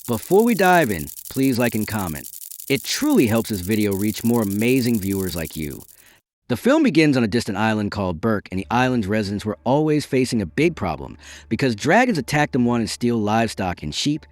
Before we dive in, please like and comment. It truly helps this video reach more amazing viewers like you. The film begins on a distant island called Berk, and the island's residents were always facing a big problem because dragons attack them wanting to steal livestock and sheep,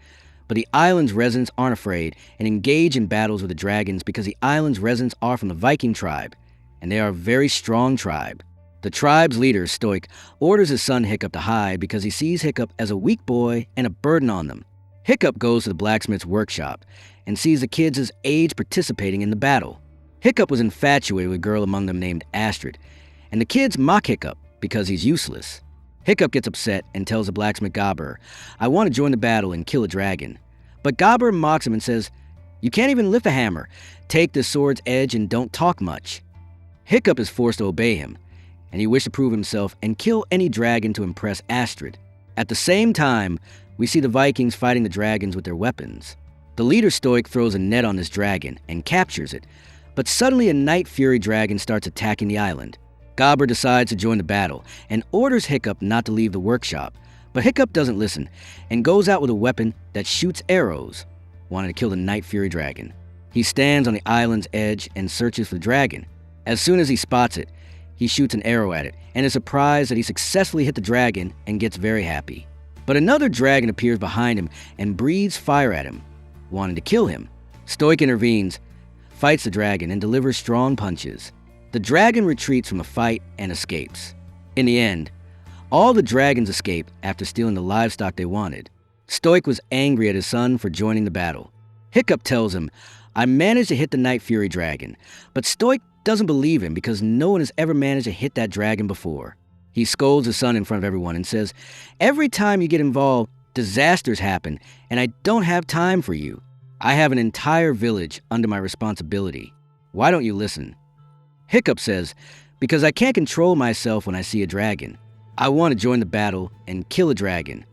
but the island's residents aren't afraid and engage in battles with the dragons because the island's residents are from the Viking tribe, and they are a very strong tribe. The tribe's leader, Stoick, orders his son Hiccup to hide because he sees Hiccup as a weak boy and a burden on them. Hiccup goes to the blacksmith's workshop and sees the kids his age participating in the battle. Hiccup was infatuated with a girl among them named Astrid, and the kids mock Hiccup because he's useless. Hiccup gets upset and tells the blacksmith Gobber, "I want to join the battle and kill a dragon." But Gobber mocks him and says, "You can't even lift a hammer. Take the sword's edge and don't talk much." Hiccup is forced to obey him, and he wishes to prove himself and kill any dragon to impress Astrid. At the same time, we see the Vikings fighting the dragons with their weapons. The leader Stoick throws a net on this dragon and captures it, but suddenly a night fury dragon starts attacking the island. Gobber decides to join the battle and orders Hiccup not to leave the workshop, but Hiccup doesn't listen and goes out with a weapon that shoots arrows, wanting to kill the night fury dragon. He stands on the island's edge and searches for the dragon. As soon as he spots it, he shoots an arrow at it and is surprised that he successfully hit the dragon and gets very happy. But another dragon appears behind him and breathes fire at him, wanting to kill him. Stoick intervenes, fights the dragon, and delivers strong punches. The dragon retreats from the fight and escapes. In the end, all the dragons escape after stealing the livestock they wanted. Stoick was angry at his son for joining the battle. Hiccup tells him, "I managed to hit the Night Fury dragon," but Stoick doesn't believe him because no one has ever managed to hit that dragon before. He scolds his son in front of everyone and says, "Every time you get involved, disasters happen, and I don't have time for you. I have an entire village under my responsibility. Why don't you listen?" Hiccup says, "Because I can't control myself when I see a dragon. I want to join the battle and kill a dragon."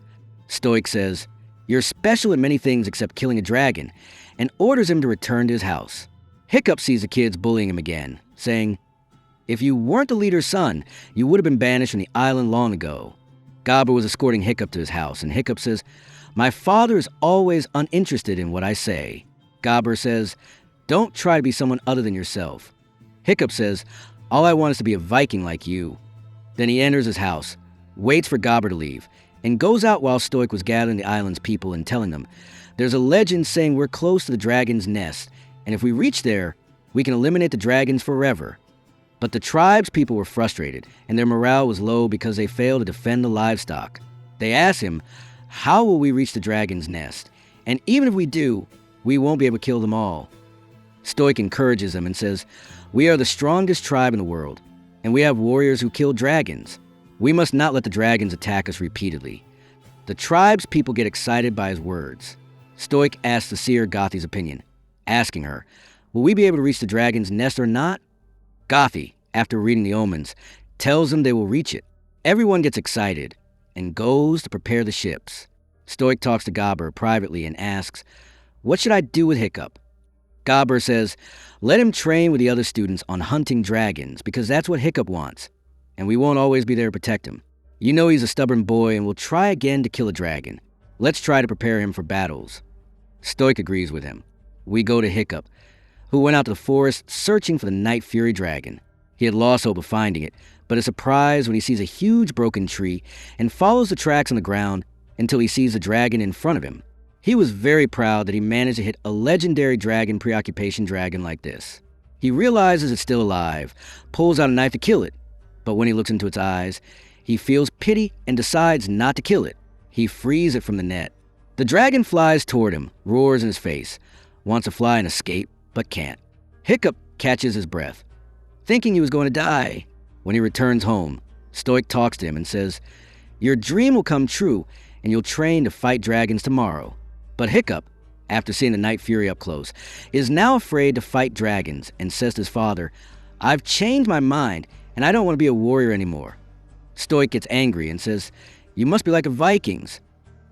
Stoick says, "You're special in many things except killing a dragon," and orders him to return to his house. Hiccup sees the kids bullying him again, saying, "If you weren't the leader's son, you would have been banished from the island long ago." Gobber was escorting Hiccup to his house, and Hiccup says, "My father is always uninterested in what I say." Gobber says, "Don't try to be someone other than yourself." Hiccup says, "All I want is to be a Viking like you." Then he enters his house, waits for Gobber to leave, and goes out while Stoick was gathering the island's people and telling them, "There's a legend saying we're close to the dragon's nest, and if we reach there, we can eliminate the dragons forever." But the tribe's people were frustrated, and their morale was low because they failed to defend the livestock. They asked him, "How will we reach the dragon's nest? And even if we do, we won't be able to kill them all." Stoick encourages them and says, "We are the strongest tribe in the world, and we have warriors who kill dragons. We must not let the dragons attack us repeatedly." The tribe's people get excited by his words. Stoick asks the seer Gothi's opinion, asking her, "Will we be able to reach the dragon's nest or not?" Gothi, after reading the omens, tells them they will reach it. Everyone gets excited and goes to prepare the ships. Stoick talks to Gobber privately and asks, "What should I do with Hiccup?" Gobber says, "Let him train with the other students on hunting dragons because that's what Hiccup wants, and we won't always be there to protect him. You know he's a stubborn boy and will try again to kill a dragon. Let's try to prepare him for battles." Stoick agrees with him. We go to Hiccup, who went out to the forest searching for the Night Fury dragon. He had lost hope of finding it, but is surprised when he sees a huge broken tree and follows the tracks on the ground until he sees the dragon in front of him. He was very proud that he managed to hit a legendary dragon preoccupation dragon like this. He realizes it's still alive, pulls out a knife to kill it, but when he looks into its eyes, he feels pity and decides not to kill it. He frees it from the net. The dragon flies toward him, roars in his face, wants to fly and escape, but can't. Hiccup catches his breath, thinking he was going to die. When he returns home, Stoick talks to him and says, "Your dream will come true, and you'll train to fight dragons tomorrow." But Hiccup, after seeing the Night Fury up close, is now afraid to fight dragons and says to his father, "I've changed my mind, and I don't want to be a warrior anymore." Stoick gets angry and says, "You must be like the Vikings."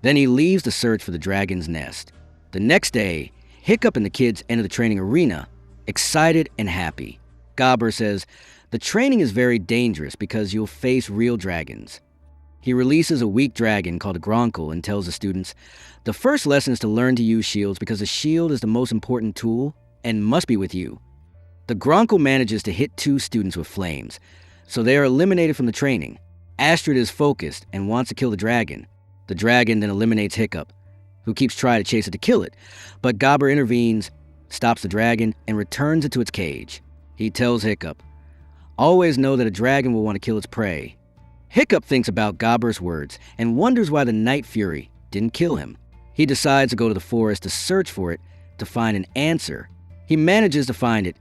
Then he leaves to search for the dragon's nest. The next day, Hiccup and the kids enter the training arena, excited and happy. Gobber says, "The training is very dangerous because you'll face real dragons." He releases a weak dragon called a Gronkle and tells the students, the first lesson is to learn to use shields because a shield is the most important tool and must be with you. The Gronkle manages to hit 2 students with flames, so they are eliminated from the training. Astrid is focused and wants to kill the dragon. The dragon then eliminates Hiccup, who keeps trying to chase it to kill it, but Gobber intervenes, stops the dragon, and returns it to its cage. He tells Hiccup, always know that a dragon will want to kill its prey. Hiccup thinks about Gobber's words and wonders why the Night Fury didn't kill him. He decides to go to the forest to search for it to find an answer. He manages to find it,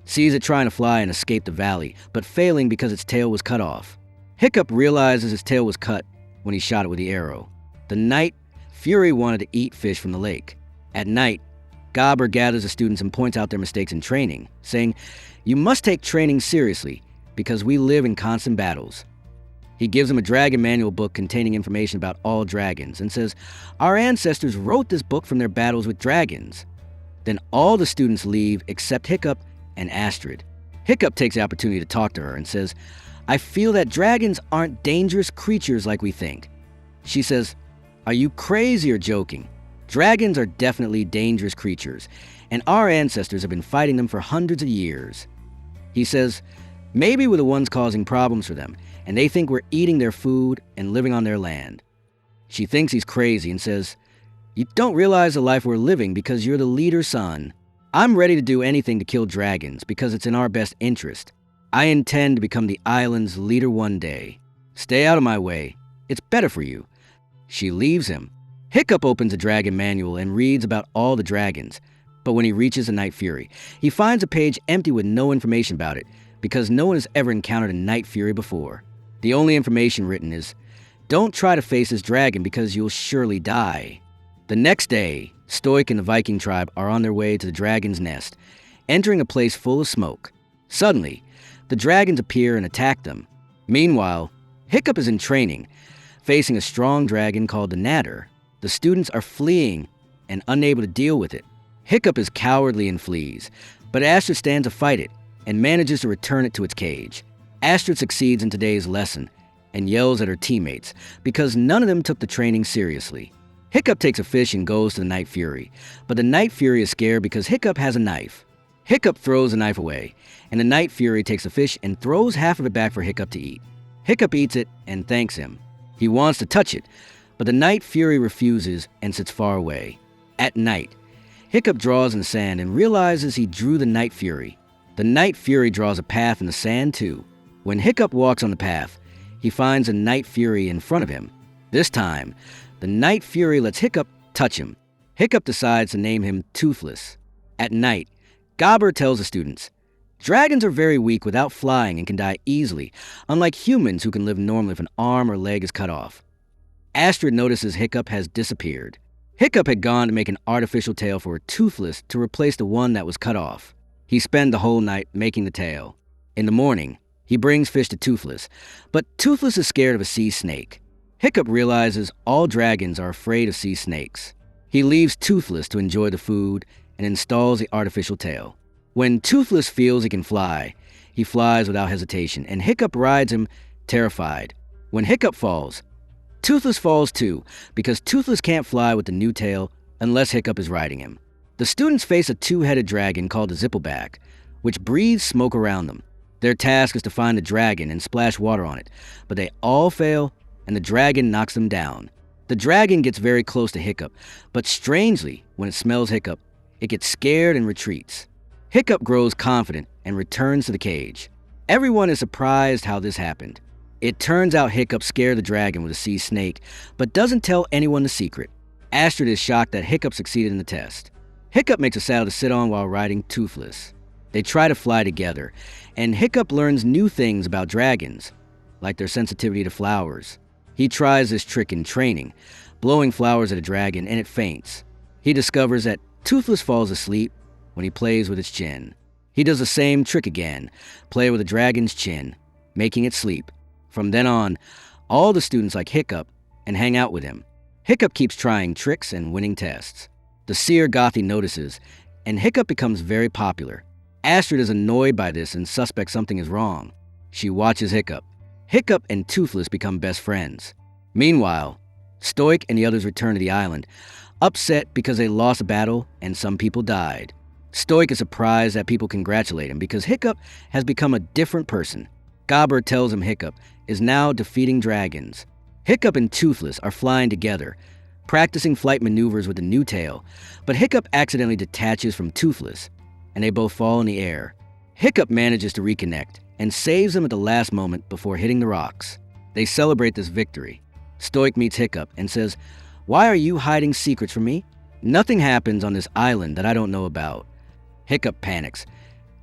sees it trying to fly and escape the valley, but failing because its tail was cut off. Hiccup realizes his tail was cut when he shot it with the arrow. The Night Fury wanted to eat fish from the lake. At night, Gobber gathers the students and points out their mistakes in training, saying, you must take training seriously because we live in constant battles. He gives them a dragon manual book containing information about all dragons and says, our ancestors wrote this book from their battles with dragons. Then all the students leave except Hiccup and Astrid. Hiccup takes the opportunity to talk to her and says, I feel that dragons aren't dangerous creatures like we think. She says, are you crazy or joking? Dragons are definitely dangerous creatures, and our ancestors have been fighting them for hundreds of years. He says, maybe we're the ones causing problems for them, and they think we're eating their food and living on their land. She thinks he's crazy and says, you don't realize the life we're living because you're the leader's son. I'm ready to do anything to kill dragons because it's in our best interest. I intend to become the island's leader one day. Stay out of my way. It's better for you. She leaves him. Hiccup opens a dragon manual and reads about all the dragons, but when he reaches the Night Fury, he finds a page empty with no information about it because no one has ever encountered a Night Fury before. The only information written is, don't try to face this dragon because you'll surely die. The next day, Stoick and the Viking tribe are on their way to the dragon's nest, entering a place full of smoke. Suddenly, the dragons appear and attack them. Meanwhile, Hiccup is in training, facing a strong dragon called the Natter. The students are fleeing and unable to deal with it. Hiccup is cowardly and flees, but Astrid stands to fight it and manages to return it to its cage. Astrid succeeds in today's lesson and yells at her teammates because none of them took the training seriously. Hiccup takes a fish and goes to the Night Fury, but the Night Fury is scared because Hiccup has a knife. Hiccup throws the knife away, and the Night Fury takes the fish and throws half of it back for Hiccup to eat. Hiccup eats it and thanks him. He wants to touch it, but the Night Fury refuses and sits far away. At night, Hiccup draws in the sand and realizes he drew the Night Fury. The Night Fury draws a path in the sand too. When Hiccup walks on the path, he finds a Night Fury in front of him. This time, the Night Fury lets Hiccup touch him. Hiccup decides to name him Toothless. At night, Gobber tells the students, dragons are very weak without flying and can die easily, unlike humans who can live normally if an arm or leg is cut off. Astrid notices Hiccup has disappeared. Hiccup had gone to make an artificial tail for Toothless to replace the one that was cut off. He spent the whole night making the tail. In the morning, he brings fish to Toothless, but Toothless is scared of a sea snake. Hiccup realizes all dragons are afraid of sea snakes. He leaves Toothless to enjoy the food and installs the artificial tail. When Toothless feels he can fly, he flies without hesitation, and Hiccup rides him, terrified. When Hiccup falls, Toothless falls too, because Toothless can't fly with the new tail unless Hiccup is riding him. The students face a two-headed dragon called the Zippleback, which breathes smoke around them. Their task is to find the dragon and splash water on it, but they all fail, and the dragon knocks them down. The dragon gets very close to Hiccup, but strangely, when it smells Hiccup, it gets scared and retreats. Hiccup grows confident and returns to the cage. Everyone is surprised how this happened. It turns out Hiccup scared the dragon with a sea snake, but doesn't tell anyone the secret. Astrid is shocked that Hiccup succeeded in the test. Hiccup makes a saddle to sit on while riding Toothless. They try to fly together, and Hiccup learns new things about dragons, like their sensitivity to flowers. He tries this trick in training, blowing flowers at a dragon, and it faints. He discovers that Toothless falls asleep when he plays with its chin. He does the same trick again, play with a dragon's chin, making it sleep. From then on, all the students like Hiccup and hang out with him. Hiccup keeps trying tricks and winning tests. The seer Gothi notices, and Hiccup becomes very popular. Astrid is annoyed by this and suspects something is wrong. She watches Hiccup. Hiccup and Toothless become best friends. Meanwhile, Stoick and the others return to the island, upset because they lost a battle and some people died. Stoick is surprised that people congratulate him because Hiccup has become a different person. Gobber tells him Hiccup is now defeating dragons. Hiccup and Toothless are flying together, practicing flight maneuvers with a new tail, but Hiccup accidentally detaches from Toothless, and they both fall in the air. Hiccup manages to reconnect and saves them at the last moment before hitting the rocks. They celebrate this victory. Stoick meets Hiccup and says, "Why are you hiding secrets from me? Nothing happens on this island that I don't know about." Hiccup panics,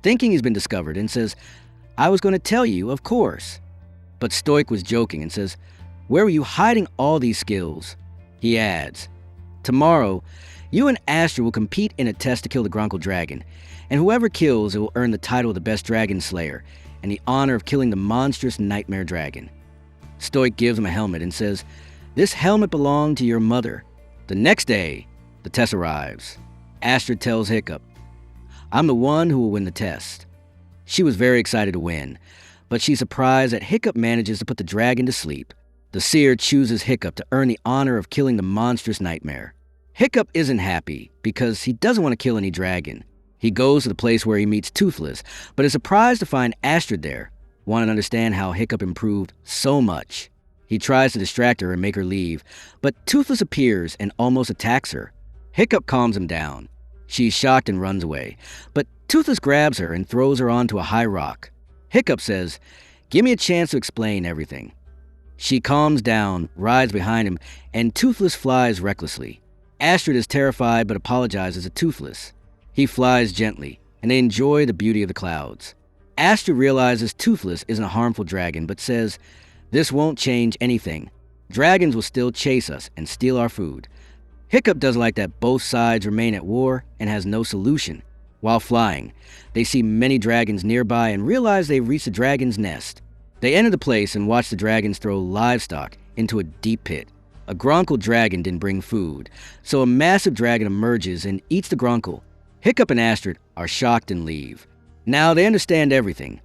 thinking he's been discovered, and says, "I was going to tell you, of course." But Stoick was joking and says, "Where were you hiding all these skills?" He adds, "Tomorrow, you and Astrid will compete in a test to kill the Gronkle dragon, and whoever kills it will earn the title of the best dragon slayer and the honor of killing the monstrous nightmare dragon." Stoick gives him a helmet and says, "This helmet belonged to your mother." The next day, the test arrives. Astrid tells Hiccup, "I'm the one who will win the test." She was very excited to win, but she's surprised that Hiccup manages to put the dragon to sleep. The seer chooses Hiccup to earn the honor of killing the monstrous nightmare. Hiccup isn't happy because he doesn't want to kill any dragon. He goes to the place where he meets Toothless, but is surprised to find Astrid there, wanting to understand how Hiccup improved so much. He tries to distract her and make her leave, but Toothless appears and almost attacks her. Hiccup calms him down. She's shocked and runs away, but Toothless grabs her and throws her onto a high rock. Hiccup says, "Give me a chance to explain everything." She calms down, rides behind him, and Toothless flies recklessly. Astrid is terrified but apologizes to Toothless. He flies gently, and they enjoy the beauty of the clouds. Astrid realizes Toothless isn't a harmful dragon, but says, "This won't change anything. Dragons will still chase us and steal our food." Hiccup doesn't like that both sides remain at war and has no solution. While flying, they see many dragons nearby and realize they've reached the dragon's nest. They enter the place and watch the dragons throw livestock into a deep pit. A Gronkle dragon didn't bring food, so a massive dragon emerges and eats the Gronkle. Hiccup and Astrid are shocked and leave. Now they understand everything.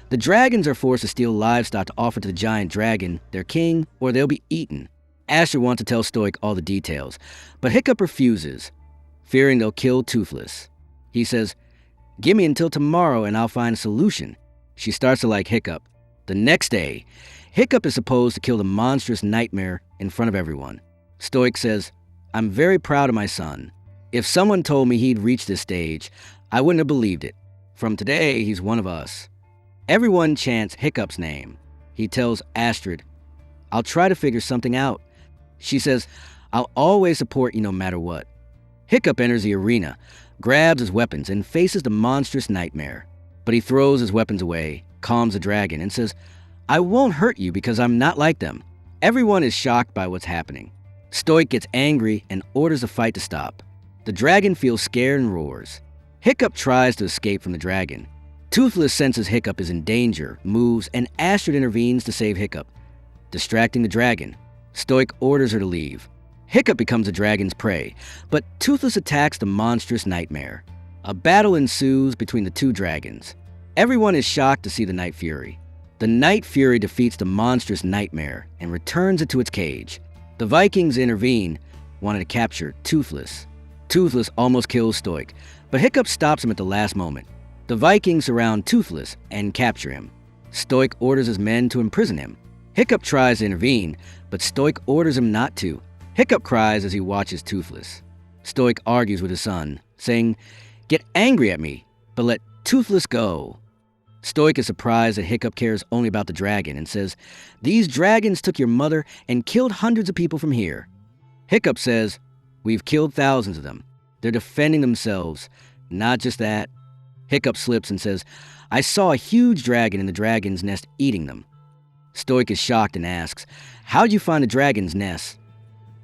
The dragons are forced to steal livestock to offer to the giant dragon, their king, or they'll be eaten. Astrid wants to tell Stoick all the details, but Hiccup refuses, fearing they'll kill Toothless. He says, "Give me until tomorrow and I'll find a solution." She starts to like Hiccup. The next day, Hiccup is supposed to kill the monstrous nightmare in front of everyone. Stoick says, "I'm very proud of my son. If someone told me he'd reached this stage, I wouldn't have believed it. From today, he's one of us." Everyone chants Hiccup's name. He tells Astrid, "I'll try to figure something out." She says, "I'll always support you no matter what." Hiccup enters the arena, grabs his weapons, and faces the monstrous nightmare. But he throws his weapons away, calms the dragon, and says, "I won't hurt you because I'm not like them." Everyone is shocked by what's happening. Stoick gets angry and orders the fight to stop. The dragon feels scared and roars. Hiccup tries to escape from the dragon. Toothless senses Hiccup is in danger, moves, and Astrid intervenes to save Hiccup, distracting the dragon. Stoick orders her to leave. Hiccup becomes the dragon's prey, but Toothless attacks the monstrous nightmare. A battle ensues between the two dragons. Everyone is shocked to see the Night Fury. The Night Fury defeats the monstrous nightmare and returns it to its cage. The Vikings intervene, wanting to capture Toothless. Toothless almost kills Stoick, but Hiccup stops him at the last moment. The Vikings surround Toothless and capture him. Stoick orders his men to imprison him. Hiccup tries to intervene, but Stoick orders him not to. Hiccup cries as he watches Toothless. Stoick argues with his son, saying, "Get angry at me, but let Toothless go." Stoick is surprised that Hiccup cares only about the dragon and says, "These dragons took your mother and killed hundreds of people from here." Hiccup says, "We've killed thousands of them. They're defending themselves. Not just that." Hiccup slips and says, "I saw a huge dragon in the dragon's nest eating them." Stoick is shocked and asks, "How'd you find the dragon's nest?"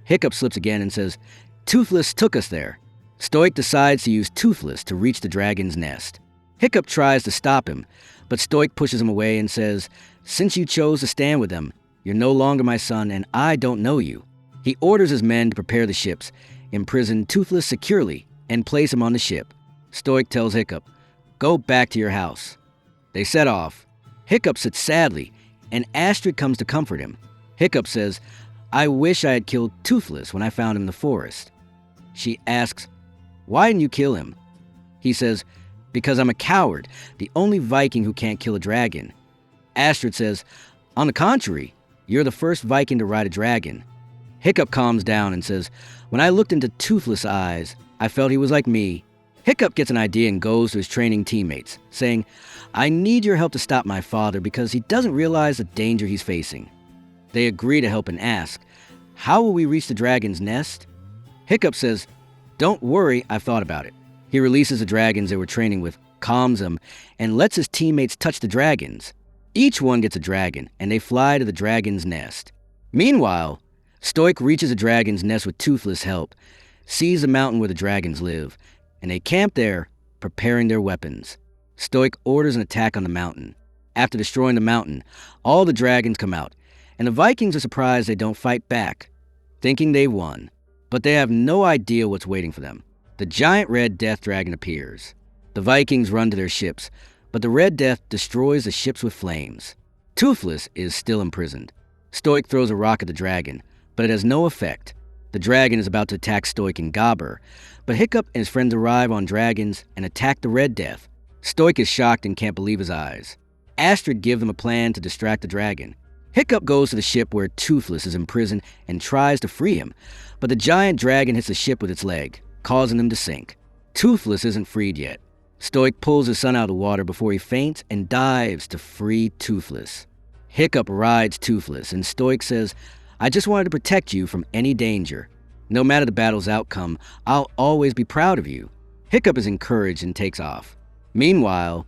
Hiccup slips again and says, "Toothless took us there." Stoick decides to use Toothless to reach the dragon's nest. Hiccup tries to stop him, but Stoick pushes him away and says, "Since you chose to stand with them, you're no longer my son and I don't know you." He orders his men to prepare the ships, imprison Toothless securely, and place him on the ship. Stoick tells Hiccup, "Go back to your house." They set off. Hiccup sits sadly, and Astrid comes to comfort him. Hiccup says, I wish I had killed Toothless when I found him in the forest. She asks, why didn't you kill him? He says, because I'm a coward, the only Viking who can't kill a dragon. Astrid says, on the contrary, you're the first Viking to ride a dragon. Hiccup calms down and says, when I looked into Toothless' eyes, I felt he was like me. Hiccup gets an idea and goes to his training teammates, saying, I need your help to stop my father because he doesn't realize the danger he's facing. They agree to help and ask, how will we reach the dragon's nest? Hiccup says, don't worry, I've thought about it. He releases the dragons they were training with, calms them, and lets his teammates touch the dragons. Each one gets a dragon, and they fly to the dragon's nest. Meanwhile, Stoick reaches the dragon's nest with Toothless' help, sees the mountain where the dragons live, and they camp there, preparing their weapons. Stoick orders an attack on the mountain. After destroying the mountain, all the dragons come out, and the Vikings are surprised they don't fight back, thinking they won. But they have no idea what's waiting for them. The giant red death dragon appears. The Vikings run to their ships, but the red death destroys the ships with flames. Toothless is still imprisoned. Stoick throws a rock at the dragon, but it has no effect. The dragon is about to attack Stoick and Gobber, but Hiccup and his friends arrive on dragons and attack the red death. Stoick is shocked and can't believe his eyes. Astrid gives them a plan to distract the dragon. Hiccup goes to the ship where Toothless is imprisoned and tries to free him, but the giant dragon hits the ship with its leg, causing them to sink. Toothless isn't freed yet. Stoick pulls his son out of the water before he faints and dives to free Toothless. Hiccup rides Toothless, and Stoick says, I just wanted to protect you from any danger. No matter the battle's outcome, I'll always be proud of you. Hiccup is encouraged and takes off. Meanwhile,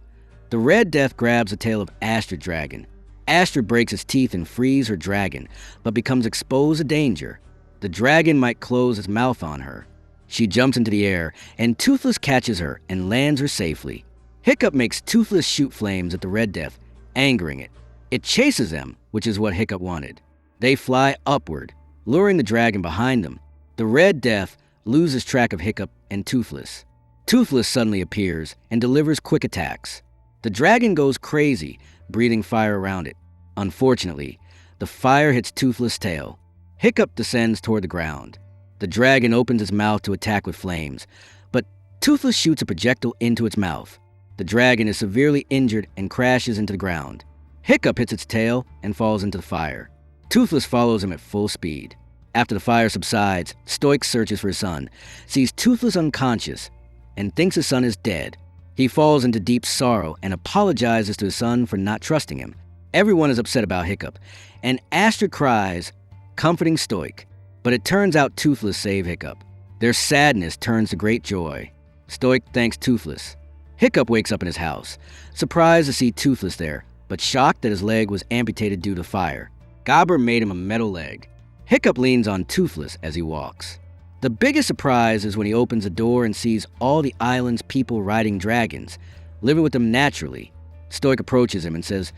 the Red Death grabs the tail of Astrid Dragon. Astrid breaks its teeth and frees her dragon, but becomes exposed to danger. The dragon might close its mouth on her. She jumps into the air, and Toothless catches her and lands her safely. Hiccup makes Toothless shoot flames at the Red Death, angering it. It chases them, which is what Hiccup wanted. They fly upward, luring the dragon behind them. The Red Death loses track of Hiccup and Toothless. Toothless suddenly appears and delivers quick attacks. The dragon goes crazy, breathing fire around it. Unfortunately, the fire hits Toothless' tail. Hiccup descends toward the ground. The dragon opens its mouth to attack with flames, but Toothless shoots a projectile into its mouth. The dragon is severely injured and crashes into the ground. Hiccup hits its tail and falls into the fire. Toothless follows him at full speed. After the fire subsides, Stoick searches for his son, sees Toothless unconscious, and thinks his son is dead. He falls into deep sorrow and apologizes to his son for not trusting him. Everyone is upset about Hiccup, and Astrid cries, comforting Stoick. But it turns out Toothless saved Hiccup. Their sadness turns to great joy. Stoick thanks Toothless. Hiccup wakes up in his house, surprised to see Toothless there, but shocked that his leg was amputated due to fire. Gobber made him a metal leg. Hiccup leans on Toothless as he walks. The biggest surprise is when he opens the door and sees all the island's people riding dragons, living with them naturally. Stoick approaches him and says,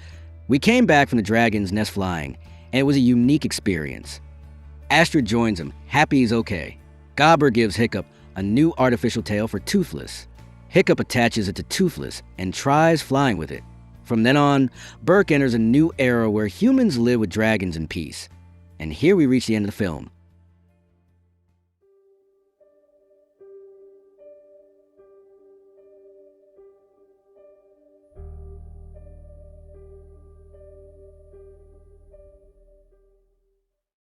we came back from the dragon's nest flying, and it was a unique experience. Astrid joins him, happy he's okay. Gobber gives Hiccup a new artificial tail for Toothless. Hiccup attaches it to Toothless and tries flying with it. From then on, Berk enters a new era where humans live with dragons in peace. And here we reach the end of the film.